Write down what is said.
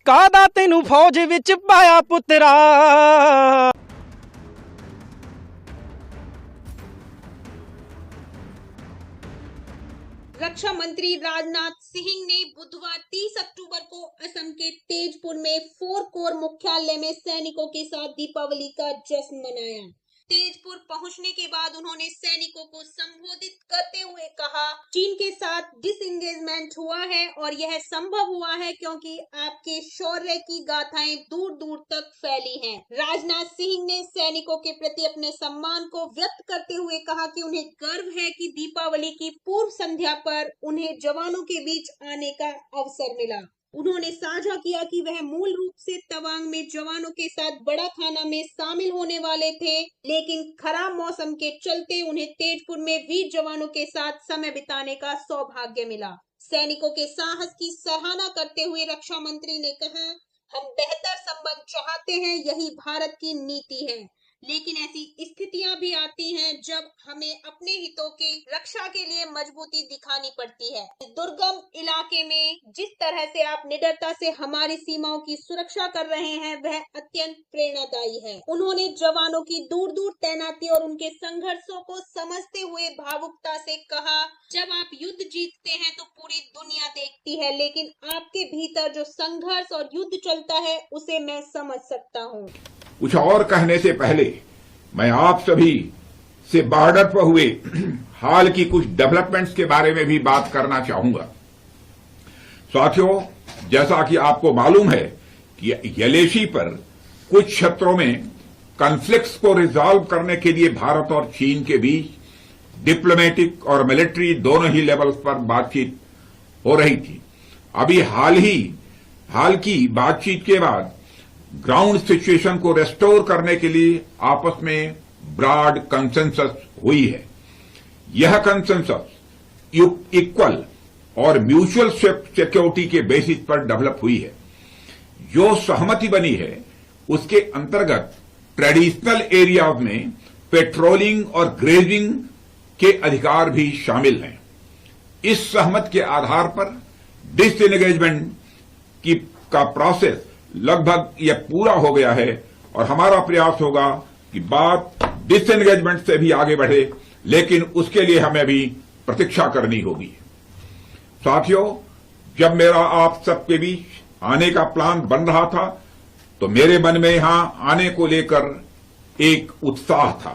ਕਾਹਦਾ ਤੈਨੂੰ ਫੌਜ ਵਿੱਚ ਪਾਇਆ ਪੁੱਤਰਾ। रक्षा मंत्री राजनाथ सिंह ने बुधवार 30 अक्टूबर को असम के तेजपुर में 4 कोर मुख्यालय में सैनिकों के साथ दीपावली का जश्न मनाया। तेजपुर पहुंचने के बाद उन्होंने सैनिकों को संबोधित करते हुए कहा, चीन के साथ डिसएंगेजमेंट हुआ है और यह संभव हुआ है क्योंकि आपके शौर्य की गाथाएं दूर दूर तक फैली हैं। राजनाथ सिंह ने सैनिकों के प्रति अपने सम्मान को व्यक्त करते हुए कहा कि उन्हें गर्व है कि दीपावली की पूर्व संध्या पर उन्हें जवानों के बीच आने का अवसर मिला। उन्होंने साझा किया कि वह मूल रूप से तवांग में जवानों के साथ बड़ा खाना में शामिल होने वाले थे, लेकिन खराब मौसम के चलते उन्हें तेजपुर में वीर जवानों के साथ समय बिताने का सौभाग्य मिला। सैनिकों के साहस की सराहना करते हुए रक्षा मंत्री ने कहा, हम बेहतर संबंध चाहते हैं, यही भारत की नीति है, लेकिन ऐसी स्थितियां भी आती हैं जब हमें अपने हितों की रक्षा के लिए मजबूती दिखानी पड़ती है। दुर्गम इलाके में जिस तरह से आप निडरता से हमारी सीमाओं की सुरक्षा कर रहे हैं वह अत्यंत प्रेरणादायी है। उन्होंने जवानों की दूर दूर तैनाती और उनके संघर्षों को समझते हुए भावुकता से कहा, जब आप युद्ध जीतते हैं तो पूरी दुनिया देखती है, लेकिन आपके भीतर जो संघर्ष और युद्ध चलता है उसे मैं समझ सकता हूँ। कुछ और कहने से पहले मैं आप सभी से बॉर्डर पर हुए हाल की कुछ डेवलपमेंट्स के बारे में भी बात करना चाहूंगा। साथियों, जैसा कि आपको मालूम है कि यलेशी पर कुछ क्षेत्रों में कॉन्फ्लिक्ट्स को रिजॉल्व करने के लिए भारत और चीन के बीच डिप्लोमेटिक और मिलिट्री दोनों ही लेवल्स पर बातचीत हो रही थी। अभी हाल की बातचीत के बाद ग्राउंड सिचुएशन को रेस्टोर करने के लिए आपस में ब्रॉड कंसेंसस हुई है। यह कंसेंसस इक्वल और म्यूचुअल सिक्योरिटी के बेसिस पर डेवलप हुई है। जो सहमति बनी है उसके अंतर्गत ट्रेडिशनल एरियाज में पेट्रोलिंग और ग्रेजिंग के अधिकार भी शामिल हैं। इस सहमति के आधार पर डिसएंगेजमेंट का प्रोसेस लगभग यह पूरा हो गया है और हमारा प्रयास होगा कि बात डिसएंगेजमेंट से भी आगे बढ़े, लेकिन उसके लिए हमें अभी प्रतीक्षा करनी होगी। साथियों, जब मेरा आप सबके बीच आने का प्लान बन रहा था तो मेरे मन में यहां आने को लेकर एक उत्साह था।